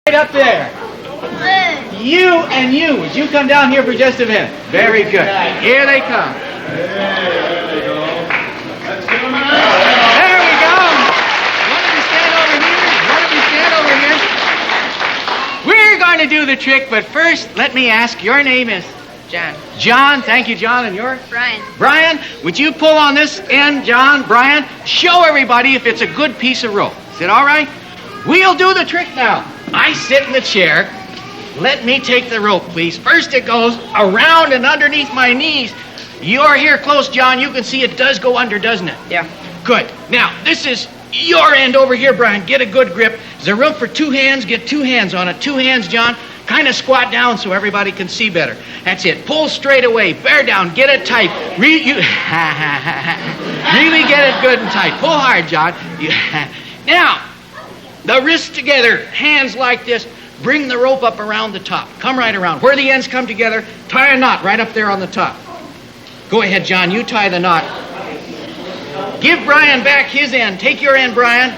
Right up there. You and you. Would you come down here for just a minute? Very good. Here they come. There we go. Let's give them a There we go. One of you stand over here. One of you stand over here. We're going to do the trick, but first, let me ask, your name is? John. John. Thank you, John. And yours? Brian. Brian, would you pull on this end, John? Brian, show everybody if it's a good piece of rope. Is it all right? We'll do the trick now. I sit in the chair. Let me take the rope, please. First it goes around and underneath my knees. You're here close, John. You can see it does go under, doesn't it? Yeah. Good. Now, this is your end over here, Brian. Get a good grip. Is there room for 2 hands? Get 2 hands on it. 2 hands, John. Kind of squat down so everybody can see better. That's it. Pull straight away. Bear down. Get it tight. Really get it good and tight. Pull hard, John. Now, the wrists together. Hands like this. Bring the rope up around the top. Come right around. Where the ends come together, tie a knot right up there on the top. Go ahead, John. You tie the knot. Give Brian back his end. Take your end, Brian.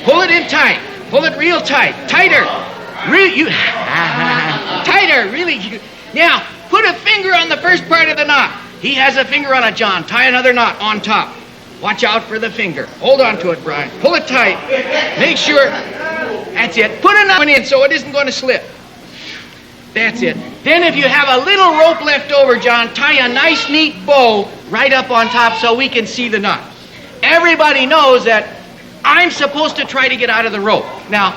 Pull it in tight. Pull it real tight. Tighter. Tighter. Really. Now, put a finger on the first part of the knot. He has a finger on it, John. Tie another knot on top. Watch out for the finger. Hold on to it, Brian. Pull it tight. Make sure. That's it. Put another one in so it isn't going to slip. That's it. Then if you have a little rope left over, John, tie a nice, neat bow right up on top so we can see the knot. Everybody knows that I'm supposed to try to get out of the rope. Now,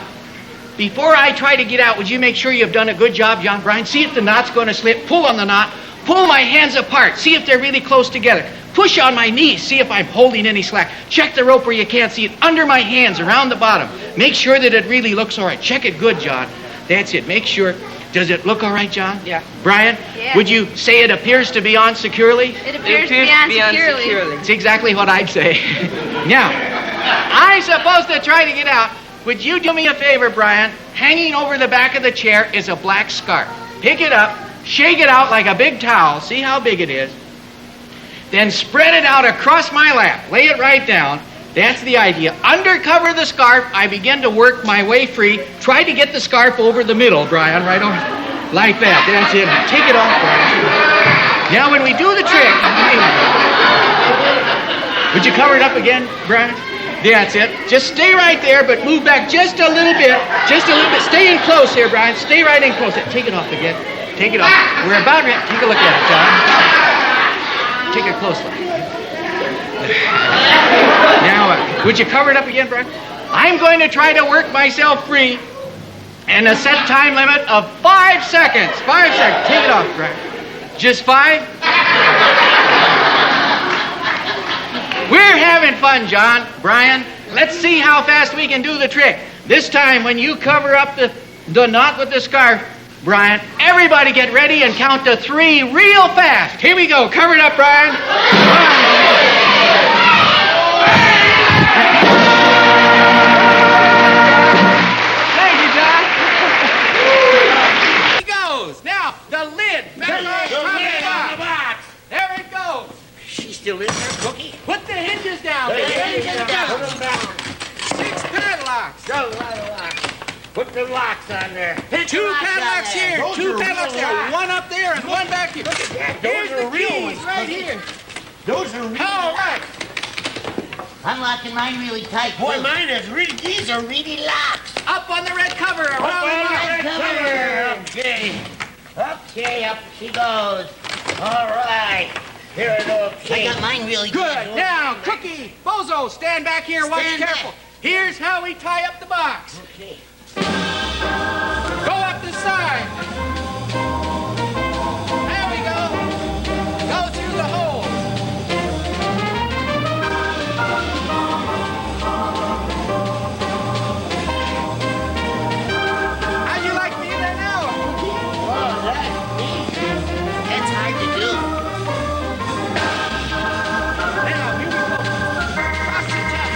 before I try to get out, would you make sure you've done a good job, John Brian? See if the knot's going to slip. Pull on the knot. Pull my hands apart. See if they're really close together. Push on my knees. See if I'm holding any slack. Check the rope where you can't see it. Under my hands, around the bottom. Make sure that it really looks all right. Check it good, John. That's it. Make sure. Does it look all right, John? Yeah. Brian? Yeah. Would you say it appears to be on securely? It appears to be on securely. It's exactly what I'd say. Now, I'm supposed to try to get out. Would you do me a favor, Brian? Hanging over the back of the chair is a black scarf. Pick it up, shake it out like a big towel. See how big it is. Then spread it out across my lap. Lay it right down. That's the idea. Undercover the scarf, I begin to work my way free. Try to get the scarf over the middle, Brian, right over. Like that. That's it. Take it off, Brian. Now, when we do the trick, would you cover it up again, Brian? That's it. Just stay right there, but move back just a little bit. Just a little bit. Stay in close here, Brian. Stay right in close. Take it off again. Take it off. We're about ready. Take a look at it, John. Take it closely. Now, would you cover it up again, Brian? I'm going to try to work myself free and a set time limit of 5 seconds. 5 seconds. Take it off, Brian. Just 5? We're having fun, John. Brian, let's see how fast we can do the trick. This time, when you cover up the knot with the scarf, Brian, everybody get ready and count to 3 real fast. Here we go. Cover it up, Brian. 1. Thank you, John. Here it goes. Now, the lid. Back on the box. There it goes. She's still in there, Cookie? Put the hinges down. Put baby. them back. 6 padlocks. Put the locks on there. 2 padlocks here. Those 2 are padlocks real there. locks. 1 up there and 1 back here. Here's Those are the real keys ones, right Cookie. here. Those are real. All right. I'm locking mine really tight. Boy, too. mine is really, these are really locks. Up on the red cover. Up Around on the the box. red cover. Okay. Okay, up she goes. All right. Here it goes. I got mine really Good. Now, Cookie, Bozo, stand back here. Watch Stand careful. Here's how we tie up the box. Okay. Go up the side. There we go. Go through the hole. How'd you like me in there now? Oh, that's easy. That's hard to do. Now, here we go. Cross the top.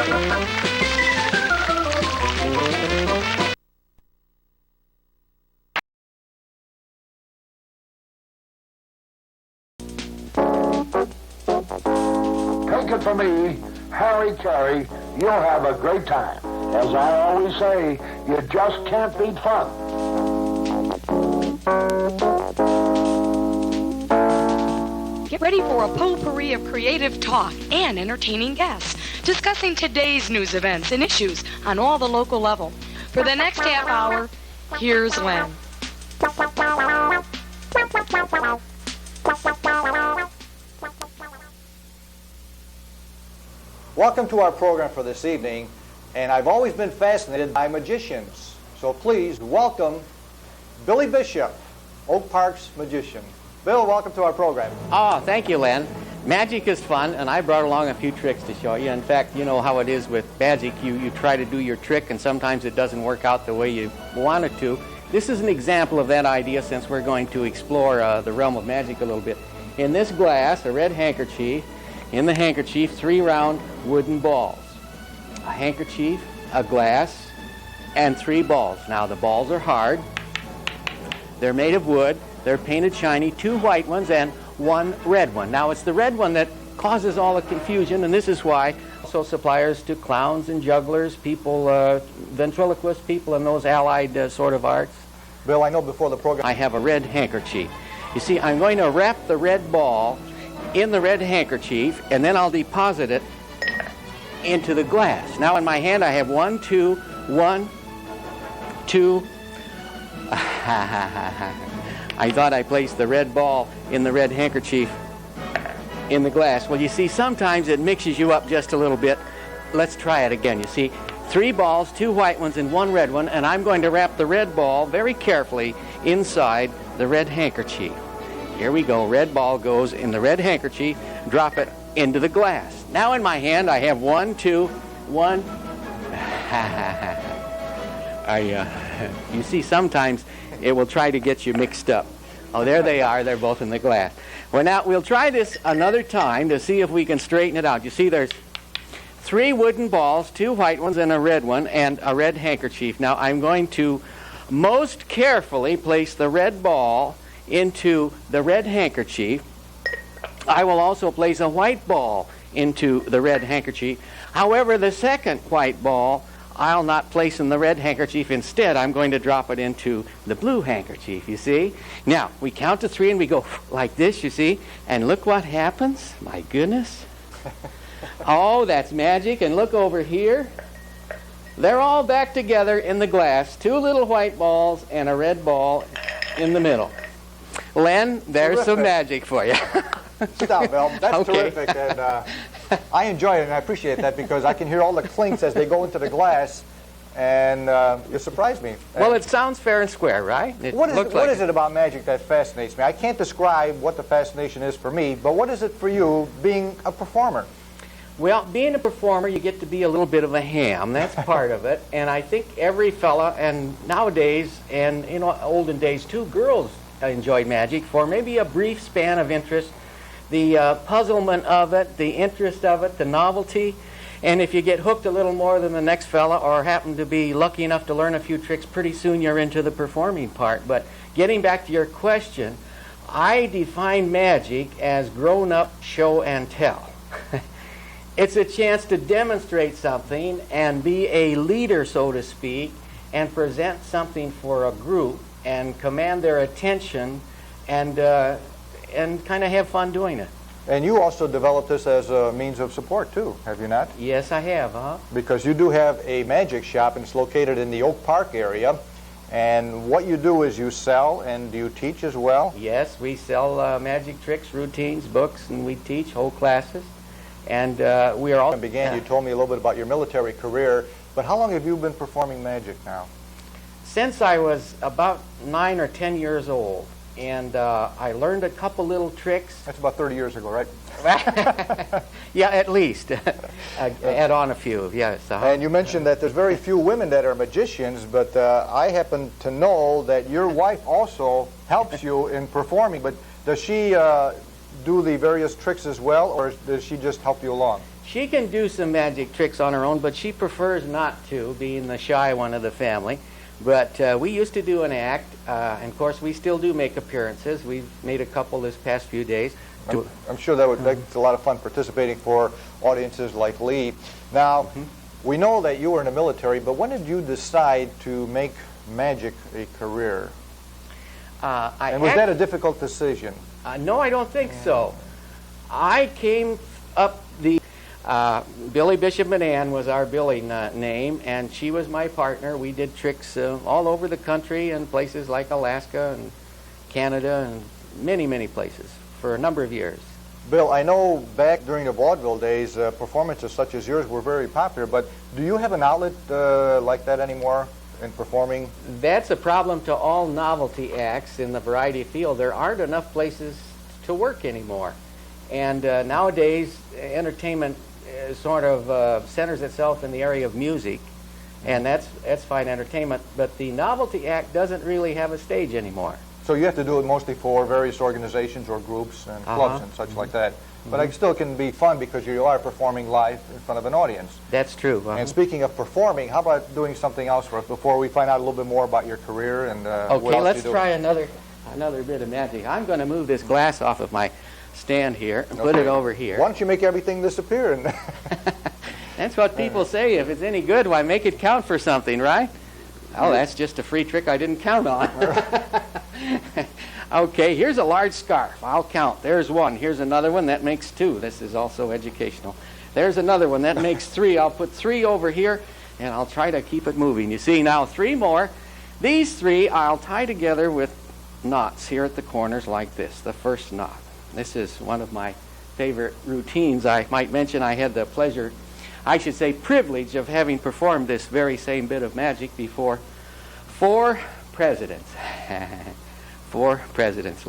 Take it from me, Harry Carey, you'll have a great time. As I always say, you just can't beat fun. Get ready for a potpourri of creative talk and entertaining guests discussing today's news events and issues on all the local level. For the next half hour, here's Len. Welcome to our program for this evening, and I've always been fascinated by magicians. So please welcome Billy Bishop, Oak Park's magician. Bill, welcome to our program. Oh, thank you, Len. Magic is fun, and I brought along a few tricks to show you. In fact, you know how it is with magic. You try to do your trick, and sometimes it doesn't work out the way you want it to. This is an example of that idea, since we're going to explore the realm of magic a little bit. In this glass, a red handkerchief. In the handkerchief, 3 round wooden balls. A handkerchief, a glass, and 3 balls. Now, the balls are hard. They're made of wood. They're painted shiny, 2 white ones and 1 red one. Now, it's the red one that causes all the confusion, and this is why also suppliers to clowns and jugglers, people, ventriloquist people, and those allied sort of arts. Bill, I know before the program I have a red handkerchief. You see, I'm going to wrap the red ball in the red handkerchief, and then I'll deposit it into the glass. Now, in my hand, I have 1, 2, 1, 2. I thought I placed the red ball in the red handkerchief in the glass. Well, you see, sometimes it mixes you up just a little bit. Let's try it again. You see, 3 balls, 2 white ones, and 1 red one, and I'm going to wrap the red ball very carefully inside the red handkerchief. Here we go. Red ball goes in the red handkerchief. Drop it into the glass. Now in my hand, I have 1, 2, 1. You see, sometimes it will try to get you mixed up. Oh, there they are. They're both in the glass. Well, now, we'll try this another time to see if we can straighten it out. You see, there's 3 wooden balls, 2 white ones, and a red one, and a red handkerchief. Now, I'm going to most carefully place the red ball into the red handkerchief. I will also place a white ball into the red handkerchief. However, the second white ball I'll not place in the red handkerchief. Instead, I'm going to drop it into the blue handkerchief, you see. Now, we count to 3 and we go like this, you see. And look what happens. My goodness. Oh, that's magic. And look over here. They're all back together in the glass. 2 little white balls and a red ball in the middle. Len, there's terrific. Some magic for you. Stop, Bill. That's Okay. terrific. And I enjoy it, and I appreciate that because I can hear all the clinks as they go into the glass, and you surprised me. Well, it sounds fair and square, right? What is it about magic that fascinates me? I can't describe what the fascination is for me, but what is it for you being a performer? Well, being a performer, you get to be a little bit of a ham. That's part of it. And I think every fella, and nowadays, and in olden days too, girls enjoyed magic for maybe a brief span of interest. The puzzlement of it, the interest of it, the novelty. And if you get hooked a little more than the next fella or happen to be lucky enough to learn a few tricks, pretty soon you're into the performing part. But getting back to your question, I define magic as grown-up show and tell. It's a chance to demonstrate something and be a leader, so to speak, and present something for a group and command their attention and kind of have fun doing it. And you also developed this as a means of support, too, have you not? Yes, I have, Because you do have a magic shop, and it's located in the Oak Park area. And what you do is you sell, and do you teach as well? Yes, we sell magic tricks, routines, books, and we teach whole classes. And we are all... You told me a little bit about your military career, but how long have you been performing magic now? Since I was about 9 or 10 years old. And I learned a couple little tricks. That's about 30 years ago, right? Yeah, at least. Add on a few, yes. And you mentioned that there's very few women that are magicians, but I happen to know that your wife also helps you in performing. But does she do the various tricks as well, or does she just help you along? She can do some magic tricks on her own, but she prefers not to, being the shy one of the family. But we used to do an act, and of course we still do make appearances. We've made a couple this past few days. I'm sure that's a lot of fun participating for audiences like Lee. Now, we know that you were in the military, but when did you decide to make magic a career? And was that a difficult decision? No, I don't think so. I came up the... Billy Bishop Manan was our billing name, and she was my partner. We did tricks all over the country and places like Alaska and Canada and many, many places for a number of years. Bill, I know back during the vaudeville days, performances such as yours were very popular, but do you have an outlet like that anymore in performing? That's a problem to all novelty acts in the variety field. There aren't enough places to work anymore. And nowadays, entertainment sort of centers itself in the area of music, and that's fine entertainment, but the novelty act doesn't really have a stage anymore. So you have to do it mostly for various organizations or groups and clubs and such like that. But it still can be fun because you are performing live in front of an audience. That's true. And speaking of performing, how about doing something else for us before we find out a little bit more about your career and what else Okay, let's you do? try another bit of magic. I'm going to move this glass off of my stand here and put it over here. Why don't you make everything disappear? That's what people say. If it's any good, why make it count for something, right? Oh, that's just a free trick I didn't count on. Okay, here's a large scarf. I'll count. There's one. Here's another one. That makes two. This is also educational. There's another one. That makes three. I'll put three over here, and I'll try to keep it moving. You see, now three more. These three I'll tie together with knots here at the corners like this, the first knot. This is one of my favorite routines. I might mention I had the pleasure, I should say privilege, of having performed this very same bit of magic before 4 presidents. 4 presidents.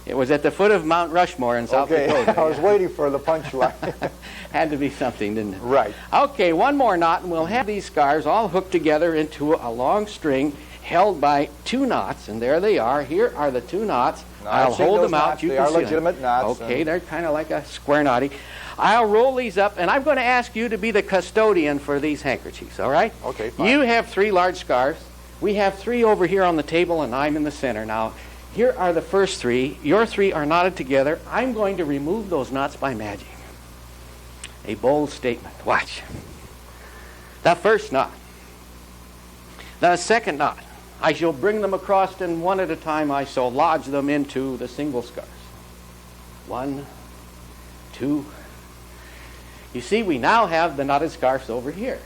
It was at the foot of Mount Rushmore in South Dakota. I was waiting for the punchline. Had to be something, didn't it? Right. Okay, one more knot, and we'll have these scarves all hooked together into a long string held by 2 knots, and there they are. Here are the 2 knots. Now, I'll hold them out. Knots. You they can are see legitimate them. knots. Okay, they're kind of like a square knotty. I'll roll these up, and I'm going to ask you to be the custodian for these handkerchiefs, all right? Okay, fine. You have 3 large scarves. We have 3 over here on the table, and I'm in the center. Now, here are the first 3. Your 3 are knotted together. I'm going to remove those knots by magic. A bold statement. Watch. The first knot. The second knot. I shall bring them across, and one at a time I shall lodge them into the single scarves. 1, 2. You see, we now have the knotted scarves over here.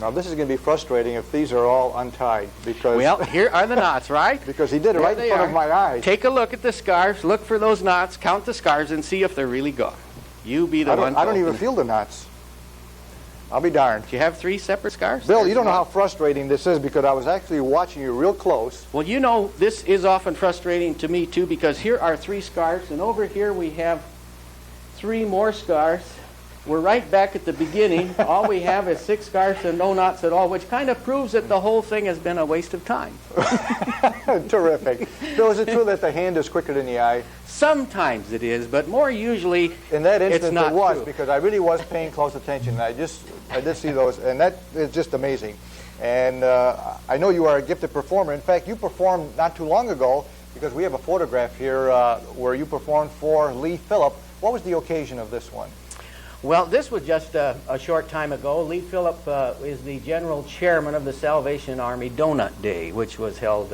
Now, this is going to be frustrating if these are all untied because... Well, here are the knots, right? Because he did it right in front of my eyes. Take a look at the scarves, look for those knots, count the scarves, and see if they're really gone. You be the one. I don't even feel the knots. I'll be darned. Do you have 3 separate scarves? Bill, you don't know how frustrating this is because I was actually watching you real close. Well, you know, this is often frustrating to me, too, because here are 3 scarves, and over here we have 3 more scarves. We're right back at the beginning. All we have is 6 scarves and no knots at all, which kind of proves that the whole thing has been a waste of time. Terrific. Bill, is it true that the hand is quicker than the eye? Sometimes it is, but more usually in that instance it's not it was true. Because I really was paying close attention. I did see those, and that is just amazing. And I know you are a gifted performer. In fact, you performed not too long ago because we have a photograph here where you performed for Lee Phillip. What was the occasion of this one? Well, this was just a short time ago. Lee Phillip is the general chairman of the Salvation Army Donut Day, which was held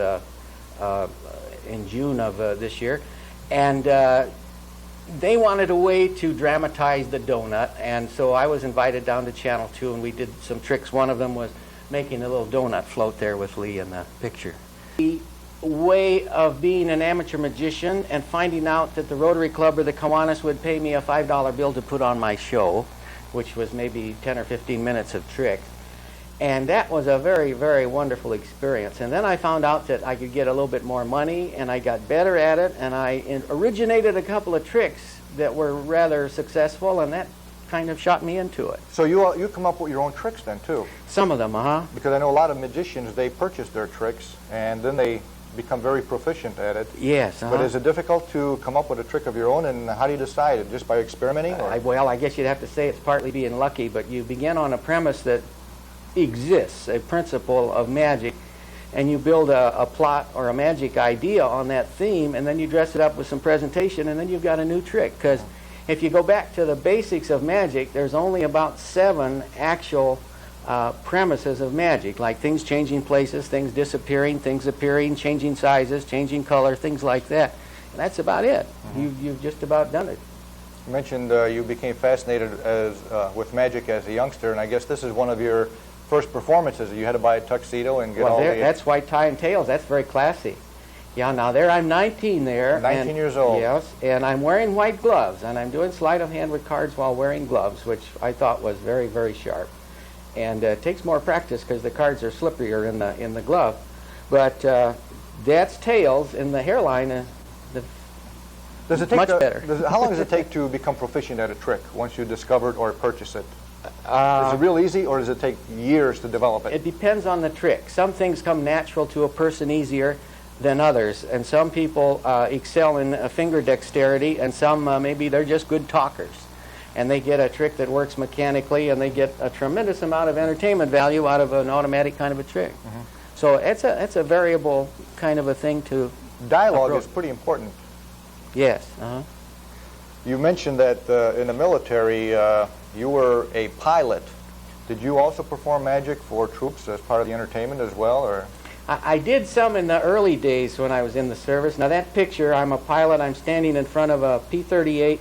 in June of this year. And they wanted a way to dramatize the donut, and so I was invited down to Channel 2, and we did some tricks. One of them was making a little donut float there with Lee in the picture. The way of being an amateur magician and finding out that the Rotary Club or the Kiwanis would pay me a $5 bill to put on my show, which was maybe 10 or 15 minutes of tricks. And that was a very, very wonderful experience. And then I found out that I could get a little bit more money, and I got better at it, and I originated a couple of tricks that were rather successful, and that kind of shot me into it. So you come up with your own tricks then, too? Some of them, Because I know a lot of magicians, they purchase their tricks, and then they become very proficient at it. Yes. But is it difficult to come up with a trick of your own, and how do you decide it? Just by experimenting? Or? Well, I guess you'd have to say it's partly being lucky, but you begin on a premise that exists, a principle of magic, and you build a plot or a magic idea on that theme, and then you dress it up with some presentation, and then you've got a new trick. Because if you go back to the basics of magic, there's only about 7 actual premises of magic, like things changing places, things disappearing, things appearing, changing sizes, changing color, things like that. And that's about it. You've just about done it. You mentioned you became fascinated with magic as a youngster, and I guess this is one of your first performances. You had to buy a tuxedo and get all the... That's White Tie and Tails. That's very classy. Yeah, now there I'm 19 there. 19 years old. Yes, and I'm wearing white gloves, and I'm doing sleight of hand with cards while wearing gloves, which I thought was very, very sharp. And it takes more practice because the cards are slipperier in the glove. But that's Tails, and the hairline much better. How long does it take to become proficient at a trick once you discover it or purchase it? Is it real easy, or does it take years to develop it? It depends on the trick. Some things come natural to a person easier than others, and some people excel in finger dexterity, and some maybe they're just good talkers, and they get a trick that works mechanically, and they get a tremendous amount of entertainment value out of an automatic kind of a trick. So it's a variable kind of a thing to Dialogue approach. is pretty important. Yes. You mentioned that in the military you were a pilot. Did you also perform magic for troops as part of the entertainment as well, or? I did some in the early days when I was in the service. Now that picture, I'm a pilot. I'm standing in front of a P-38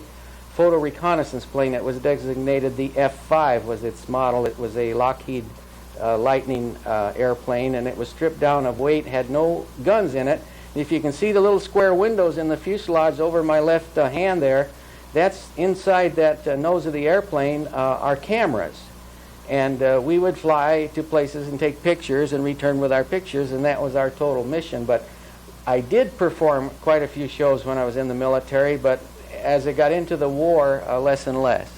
photo reconnaissance plane that was designated the F-5 was its model. It was a Lockheed Lightning airplane, and it was stripped down of weight, had no guns in it. If you can see the little square windows in the fuselage over my left hand there, that's inside that nose of the airplane are cameras. And we would fly to places and take pictures and return with our pictures, and that was our total mission. But I did perform quite a few shows when I was in the military, but as I got into the war, less and less.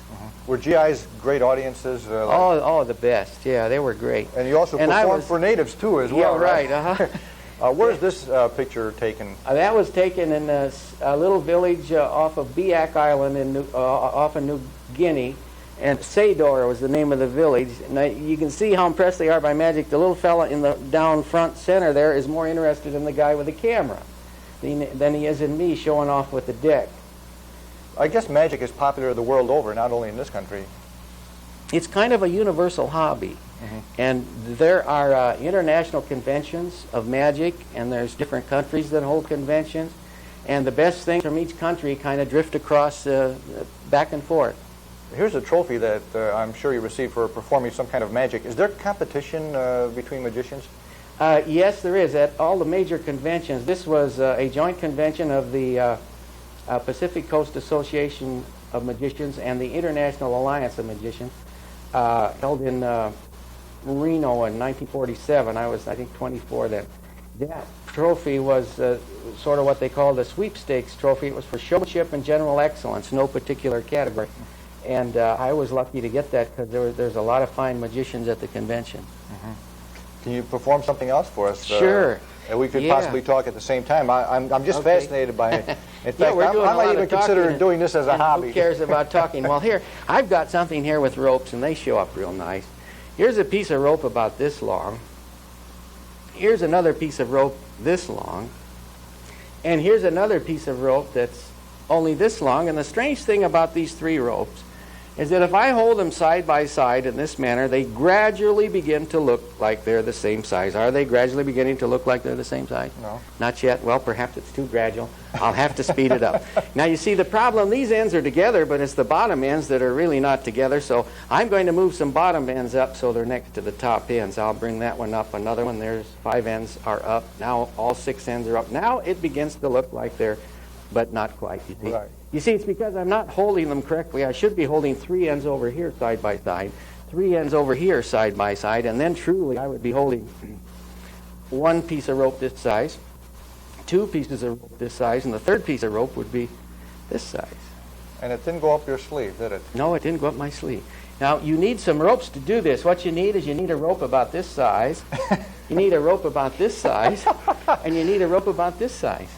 Were GIs great audiences? The best. Yeah, they were great. And you also performed for natives, too, as well, right? Where's this picture taken? That was taken in a little village off of Biak Island off of New Guinea, and Sador was the name of the village. Now, you can see how impressed they are by magic. The little fella in the down front center there is more interested in the guy with the camera than he is in me showing off with the deck. I guess magic is popular the world over, not only in this country. It's kind of a universal hobby. And there are international conventions of magic, and there's different countries that hold conventions, and the best things from each country kind of drift across back and forth. Here's a trophy that I'm sure you received for performing some kind of magic. Is there competition between magicians? Yes, there is. At all the major conventions, this was a joint convention of the Pacific Coast Association of Magicians and the International Alliance of Magicians, held in Reno in 1947. I was, I think, 24 then. That trophy was sort of what they call the sweepstakes trophy. It was for showmanship and general excellence, no particular category. And I was lucky to get that because there's a lot of fine magicians at the convention. Can you perform something else for us? Sure. And we could possibly talk at the same time. I'm just fascinated by it. In fact, I might even consider doing this as a hobby. Who cares about talking? Well, here, I've got something here with ropes, and they show up real nice. Here's a piece of rope about this long. Here's another piece of rope this long. And here's another piece of rope that's only this long. And the strange thing about these 3 ropes is that if I hold them side by side in this manner, they gradually begin to look like they're the same size. Are they gradually beginning to look like they're the same size? No. Not yet. Well, perhaps it's too gradual. I'll have to speed it up. Now, you see, the problem, these ends are together, but it's the bottom ends that are really not together. So I'm going to move some bottom ends up so they're next to the top ends. I'll bring that one up. Another one. There's 5 ends are up. Now all 6 ends are up. Now it begins to look like they're, but not quite, you see. Right. You see, it's because I'm not holding them correctly. I should be holding 3 ends over here side by side, 3 ends over here side by side, and then truly I would be holding 1 piece of rope this size, 2 pieces of rope this size, and the 3rd piece of rope would be this size. And it didn't go up your sleeve, did it? No, it didn't go up my sleeve. Now, you need some ropes to do this. What you need is you need a rope about this size. You need a rope about this size. And you need a rope about this size.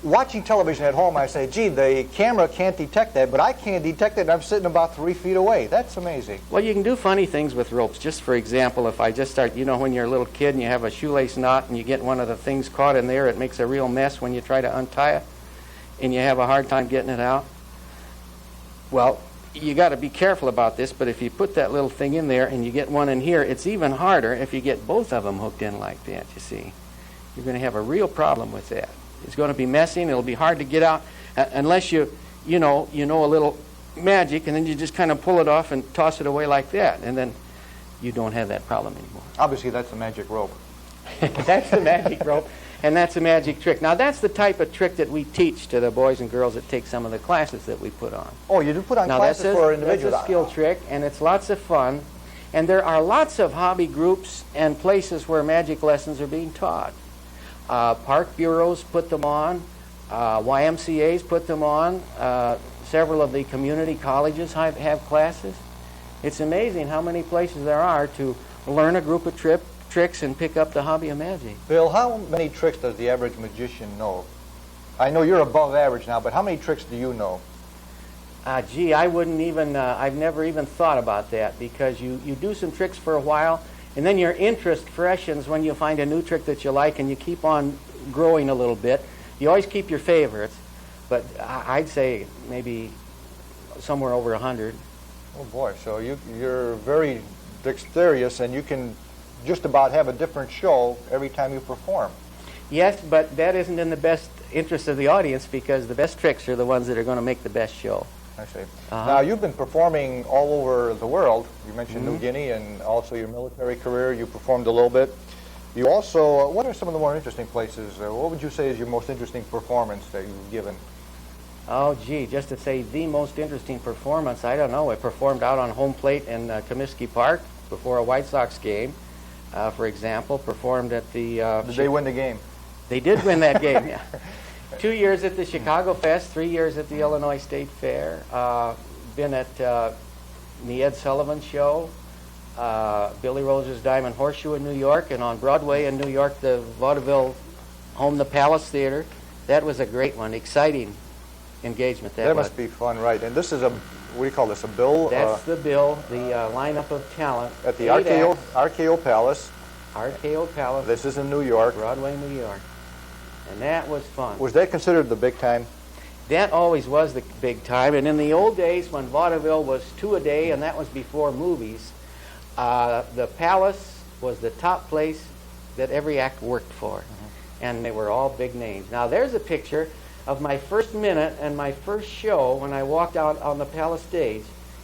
Watching television at home, I say, gee, the camera can't detect that, but I can't detect it, and I'm sitting about 3 feet away. That's amazing. Well, you can do funny things with ropes. Just for example, if I just start, you know, when you're a little kid and you have a shoelace knot and you get one of the things caught in there, it makes a real mess when you try to untie it, and you have a hard time getting it out. Well, you got to be careful about this, but if you put that little thing in there and you get one in here, it's even harder if you get both of them hooked in like that, you see. You're going to have a real problem with that. It's going to be messy, and it'll be hard to get out unless you know a little magic, and then you just kind of pull it off and toss it away like that, and then you don't have that problem anymore. Obviously, that's the magic rope. That's the magic rope, and that's a magic trick. Now, that's the type of trick that we teach to the boys and girls that take some of the classes that we put on. Oh, you do put on classes for individuals? That's a skill trick, and it's lots of fun. And there are lots of hobby groups and places where magic lessons are being taught. Park bureaus put them on. YMCA's put them on. Several of the community colleges have classes. It's amazing how many places there are to learn a group of tricks and pick up the hobby of magic. Bill, how many tricks does the average magician know? I know you're above average now, but how many tricks do you know? Gee, I wouldn't even, I've never even thought about that, because you do some tricks for a while, and then your interest freshens when you find a new trick that you like, and you keep on growing a little bit. You always keep your favorites, but I'd say maybe somewhere over 100. Oh boy, so you're very dexterous, and you can just about have a different show every time you perform. Yes, but that isn't in the best interest of the audience, because the best tricks are the ones that are going to make the best show. I see. Now, you've been performing all over the world. You mentioned New Guinea, and also your military career. You performed a little bit. You also, what are some of the more interesting places? What would you say is your most interesting performance that you've given? Oh, gee, just to say the most interesting performance, I don't know. I performed out on home plate in Comiskey Park before a White Sox game, for example. Performed at the... Did they win the game? They did win that game, yeah. 2 years at the Chicago Fest, 3 years at the Illinois State Fair. Been at the Ed Sullivan Show, Billy Rose's Diamond Horseshoe in New York, and on Broadway in New York, the Vaudeville Home the Palace Theater. That was a great one, exciting engagement. That must be fun, right? And this is a, what do you call this, a bill? That's the bill, the lineup of talent. At the RKO Palace. RKO Palace. This is in New York. Broadway, New York. And that was fun. Was that considered the big time? That always was the big time. And in the old days when vaudeville was 2 a day, and that was before movies, the Palace was the top place that every act worked for. And they were all big names. Now there's a picture of my first minute and my first show when I walked out on the Palace stage.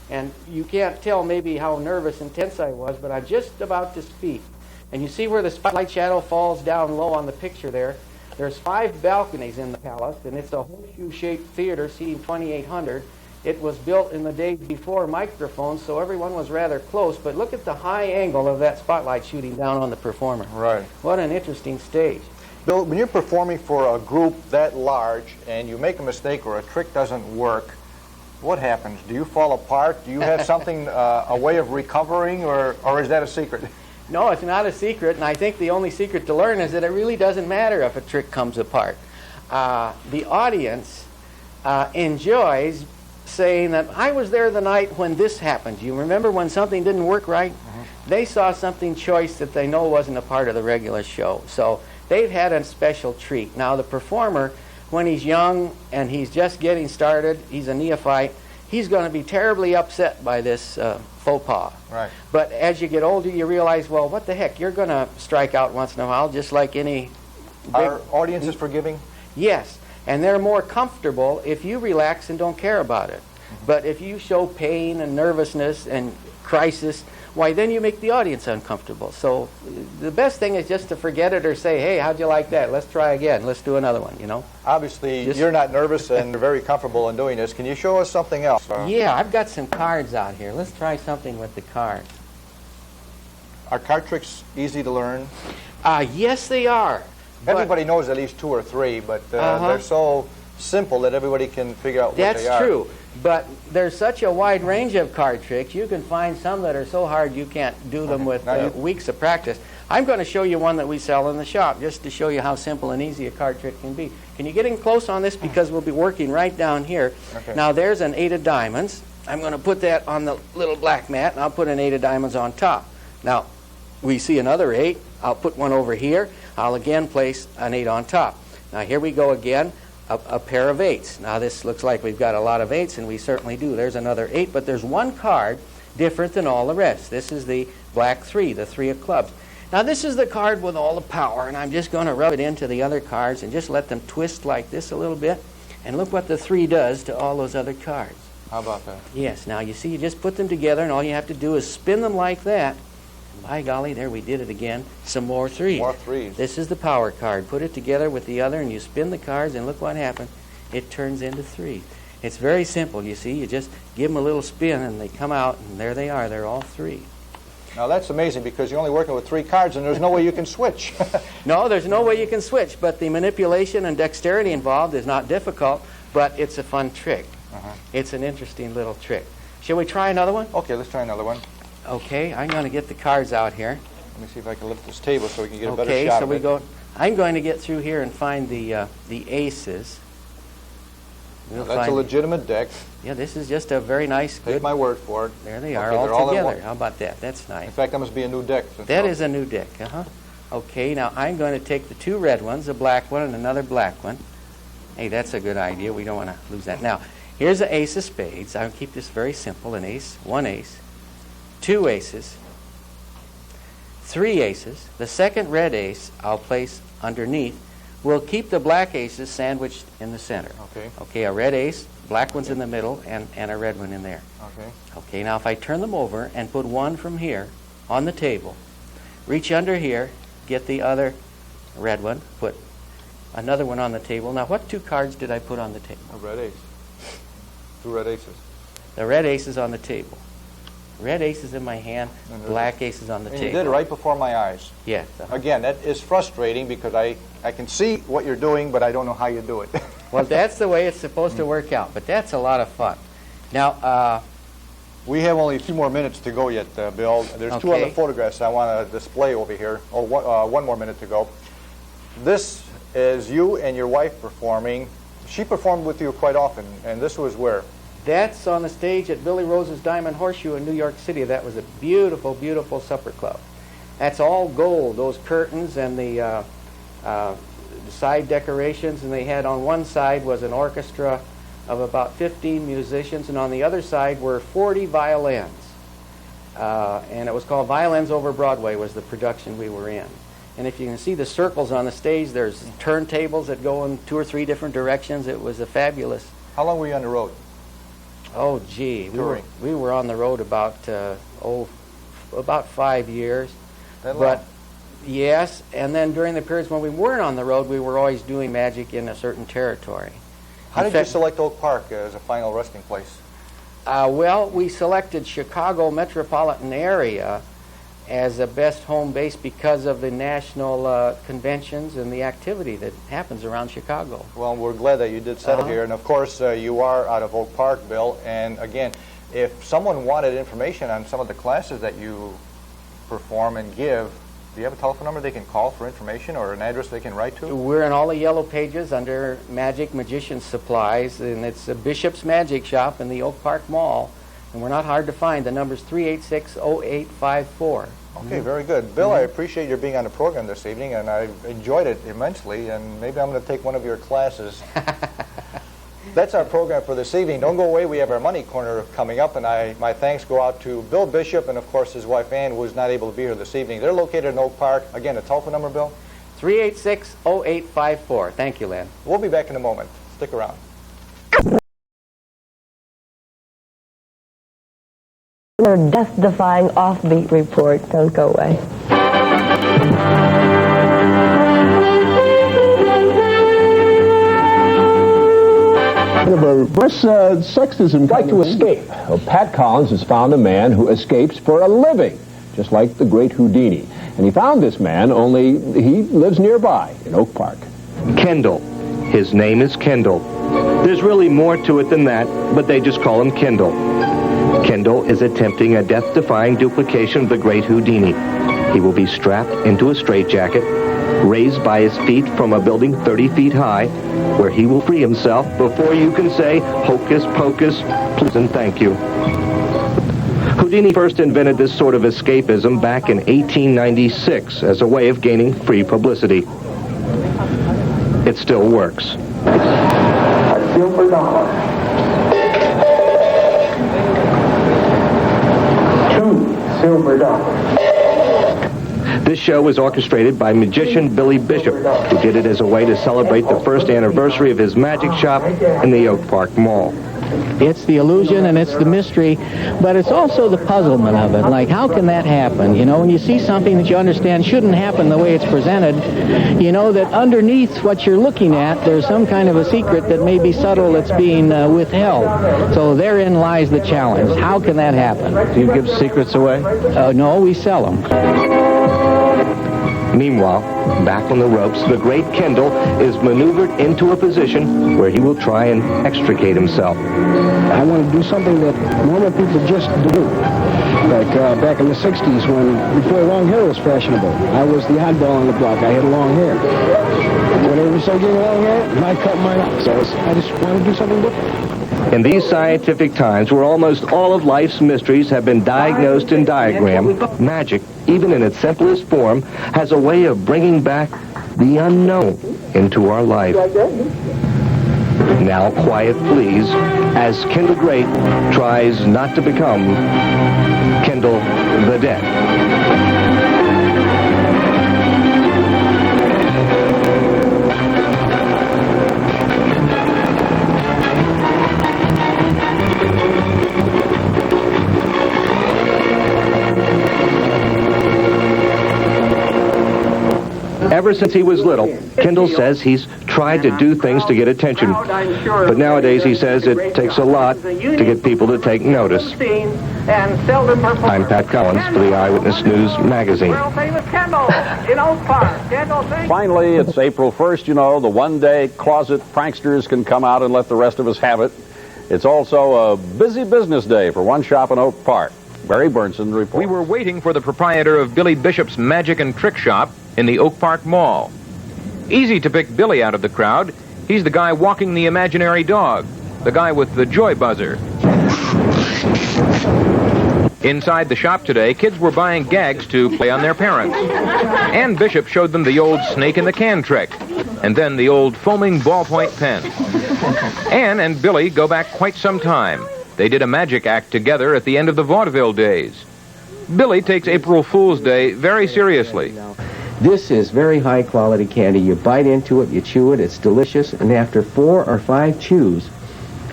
And you can't tell maybe how nervous and tense I was, but I'm just about to speak. And you see where the spotlight shadow falls down low on the picture there. There's 5 balconies in the Palace, and it's a horseshoe-shaped theater seating 2,800. It was built in the days before microphones, so everyone was rather close. But look at the high angle of that spotlight shooting down on the performer. Right. What an interesting stage. Bill, when you're performing for a group that large and you make a mistake or a trick doesn't work, what happens? Do you fall apart? Do you have something, a way of recovering, or is that a secret? No, it's not a secret, and I think the only secret to learn is that it really doesn't matter if a trick comes apart. The audience enjoys saying that I was there the night when this happened. You remember when something didn't work right? They saw something choice that they know wasn't a part of the regular show. So they've had a special treat. Now the performer, when he's young and he's just getting started, he's a neophyte, he's going to be terribly upset by this faux pas. Right. But as you get older, you realize, well, what the heck, you're going to strike out once in a while, just like any Our audience is forgiving? Yes, and they're more comfortable if you relax and don't care about it. But if you show pain and nervousness and crisis, why, then you make the audience uncomfortable. So the best thing is just to forget it or say, hey, how'd you like that? Let's try again. Let's do another one, you know? Obviously, you're not nervous and you're very comfortable in doing this. Can you show us something else? Yeah, I've got some cards out here. Let's try something with the cards. Are card tricks easy to learn? Yes, they are. Everybody knows at least 2 or 3, but they're so simple that everybody can figure out what they are. That's true. But there's such a wide range of card tricks. You can find some that are so hard you can't do them with weeks of practice. I'm going to show you one that we sell in the shop just to show you how simple and easy a card trick can be. Can you get in close on this because we'll be working right down here. Okay. Now there's an 8 of diamonds. I'm going to put that on the little black mat, and I'll put an 8 of diamonds on top. Now we see another 8. I'll put one over here. I'll again place an 8 on top. Now here we go again. A pair of 8s. Now this looks like we've got a lot of 8s, and we certainly do. There's another 8, but there's one card different than all the rest. This is the black 3, the 3 of clubs. Now this is the card with all the power, and I'm just going to rub it into the other cards and just let them twist like this a little bit. And look what the 3 does to all those other cards. How about that? Yes, now you see you just put them together, and all you have to do is spin them like that. By golly, there we did it again. Some more 3s. More 3s. This is the power card. Put it together with the other, and you spin the cards, and look what happened. It turns into 3s. It's very simple, you see. You just give them a little spin, and they come out, and there they are. They're all 3. Now that's amazing because you're only working with 3 cards, and there's no way you can switch. No, there's no way you can switch, but the manipulation and dexterity involved is not difficult, but it's a fun trick. It's an interesting little trick. Shall we try another one? Okay, let's try another one. Okay, I'm going to get the cards out here. Let me see if I can lift this table so we can get a better Okay, shot so of we it. go. I'm going to get through here and find the aces. Now, that's a legitimate deck. Yeah, this is just a very nice, Take my word for it. There they are, Okay, they're all all in together. one. How about that? That's nice. In fact, that must be a new deck. That is a new deck. Okay, now I'm going to take the 2 red ones, a black one and another black one. Hey, that's a good idea. We don't want to lose that. Now, here's the ace of spades. I'll keep this very simple. An ace, 1 ace, 2 aces, 3 aces. The second red ace I'll place underneath. We'll keep the black aces sandwiched in the center. Okay. Okay, a red ace, black one's in the middle, and a red one in there. Okay. Okay, now if I turn them over and put one from here on the table, reach under here, get the other red one, put another one on the table. Now, what 2 cards did I put on the table? A red ace. 2 red aces. The red ace is on the table. Red ace is in my hand, black ace is on the And table. you did it right before my eyes. Yes. Again, that is frustrating because I can see what you're doing, but I don't know how you do it. Well, that's the way it's supposed to work out, but that's a lot of fun. Now, we have only a few more minutes to go yet, Bill. There's 2 other photographs I want to display over here. Oh, one more minute to go. This is you and your wife performing. She performed with you quite often, and this was where? That's on the stage at Billy Rose's Diamond Horseshoe in New York City. That was a beautiful, beautiful supper club. That's all gold, those curtains and the side decorations. And they had on one side was an orchestra of about 15 musicians, and on the other side were 40 violins. And it was called Violins Over Broadway was the production we were in. And if you can see the circles on the stage, there's turntables that go in 2 or 3 different directions. It was a fabulous. How long were you on the road? Oh, gee, we were on the road about 5 years. That long? But yes, and then during the periods when we weren't on the road, we were always doing magic in a certain territory. How did you select Oak Park as a final resting place? Well, we selected Chicago metropolitan area as a best home base because of the national conventions and the activity that happens around Chicago. Well, we're glad that you did settle here. And, of course, you are out of Oak Park, Bill. And, again, if someone wanted information on some of the classes that you perform and give, do you have a telephone number they can call for information or an address they can write to? We're in all the yellow pages under Magic Magician Supplies, and it's a Bishop's Magic Shop in the Oak Park Mall. And we're not hard to find. The number's 386-0854. Okay, very good. Bill, I appreciate your being on the program this evening, and I enjoyed it immensely, and maybe I'm going to take one of your classes. That's our program for this evening. Don't go away. We have our Money Corner coming up, and my thanks go out to Bill Bishop and, of course, his wife Ann, who is not able to be here this evening. They're located in Oak Park. Again, the telephone number, Bill? 386-0854. Thank you, Len. We'll be back in a moment. Stick around. Another death-defying offbeat report. Don't go away. Sexism like to escape. Well, Pat Collins has found a man who escapes for a living, just like the great Houdini. And he found this man, only he lives nearby in Oak Park. Kendall. His name is Kendall. There's really more to it than that, but they just call him Kendall. Kendall is attempting a death-defying duplication of the great Houdini. He will be strapped into a straitjacket, raised by his feet from a building 30 feet high, where he will free himself before you can say, hocus pocus, please and thank you. Houdini first invented this sort of escapism back in 1896 as a way of gaining free publicity. It still works. A silver dollar. 2 silver dollars. This show was orchestrated by magician Billy Bishop, who did it as a way to celebrate the first anniversary of his magic shop in the Oak Park Mall. It's the illusion and it's the mystery, but it's also the puzzlement of it. Like, how can that happen? You know, when you see something that you understand shouldn't happen the way it's presented, you know that underneath what you're looking at, there's some kind of a secret that may be subtle that's being withheld. So therein lies the challenge. How can that happen? Do you give secrets away? No, we sell them. Meanwhile, back on the ropes, the great Kendall is maneuvered into a position where he will try and extricate himself. I want to do something that normal people just do. Like back in the 60s before long hair was fashionable. I was the oddball on the block. I had long hair. When everybody started getting long hair, I cut mine off. So I just want to do something different. In these scientific times where almost all of life's mysteries have been diagnosed in diagram, magic, even in its simplest form, has a way of bringing back the unknown into our life. Now quiet, please, as Kendall Great tries not to become Kendall the Dead. Ever since he was little, Kendall says he's tried to do things to get attention. But nowadays, he says it takes a lot to get people to take notice. I'm Pat Collins for the Eyewitness News magazine. Finally, it's April 1st, you know, the one-day closet pranksters can come out and let the rest of us have it. It's also a busy business day for one shop in Oak Park. Barry Burnson reports. We were waiting for the proprietor of Billy Bishop's Magic and Trick Shop in the Oak Park Mall. Easy to pick Billy out of the crowd. He's the guy walking the imaginary dog, the guy with the joy buzzer. Inside the shop today, kids were buying gags to play on their parents. Ann Bishop showed them the old snake in the can trick, and then the old foaming ballpoint pen. Ann and Billy go back quite some time. They did a magic act together at the end of the vaudeville days. Billy takes April Fool's Day very seriously. This is very high quality candy. You bite into it, you chew it, it's delicious, and after 4 or 5 chews,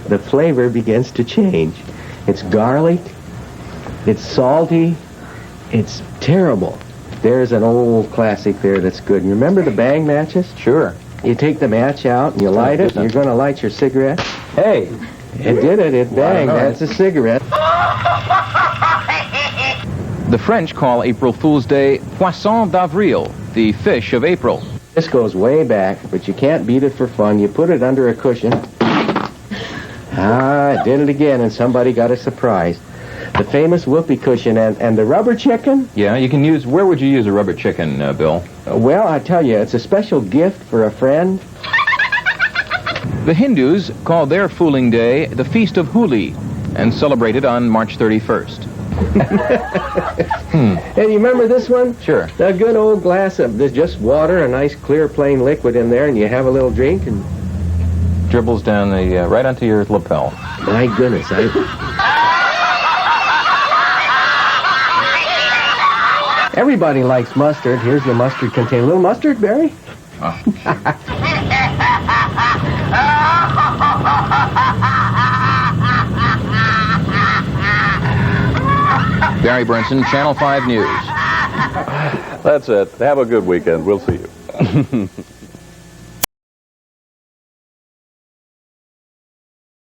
the flavor begins to change. It's garlic, it's salty, it's terrible. There's an old classic there that's good. You remember the bang matches? Sure. You take the match out and you light it, and you're going to light your cigarette. Hey! It did it, it banged. That's a cigarette. The French call April Fool's Day Poisson d'Avril, the fish of April. This goes way back, but you can't beat it for fun. You put it under a cushion. I did it again, and somebody got a surprise. The famous whoopee cushion and the rubber chicken. Yeah, you can use, where would you use a rubber chicken, Bill? Well, I tell you, it's a special gift for a friend. The Hindus call their fooling day the Feast of Holi and celebrate it on March 31st. Hey, you remember this one? Sure. A good old glass of there's just water, a nice clear plain liquid in there, and you have a little drink and dribbles down the right onto your lapel. My goodness, everybody likes mustard. Here's the mustard container. A little mustard, Barry? Barry Burnson, Channel 5 News. That's it. Have a good weekend. We'll see you.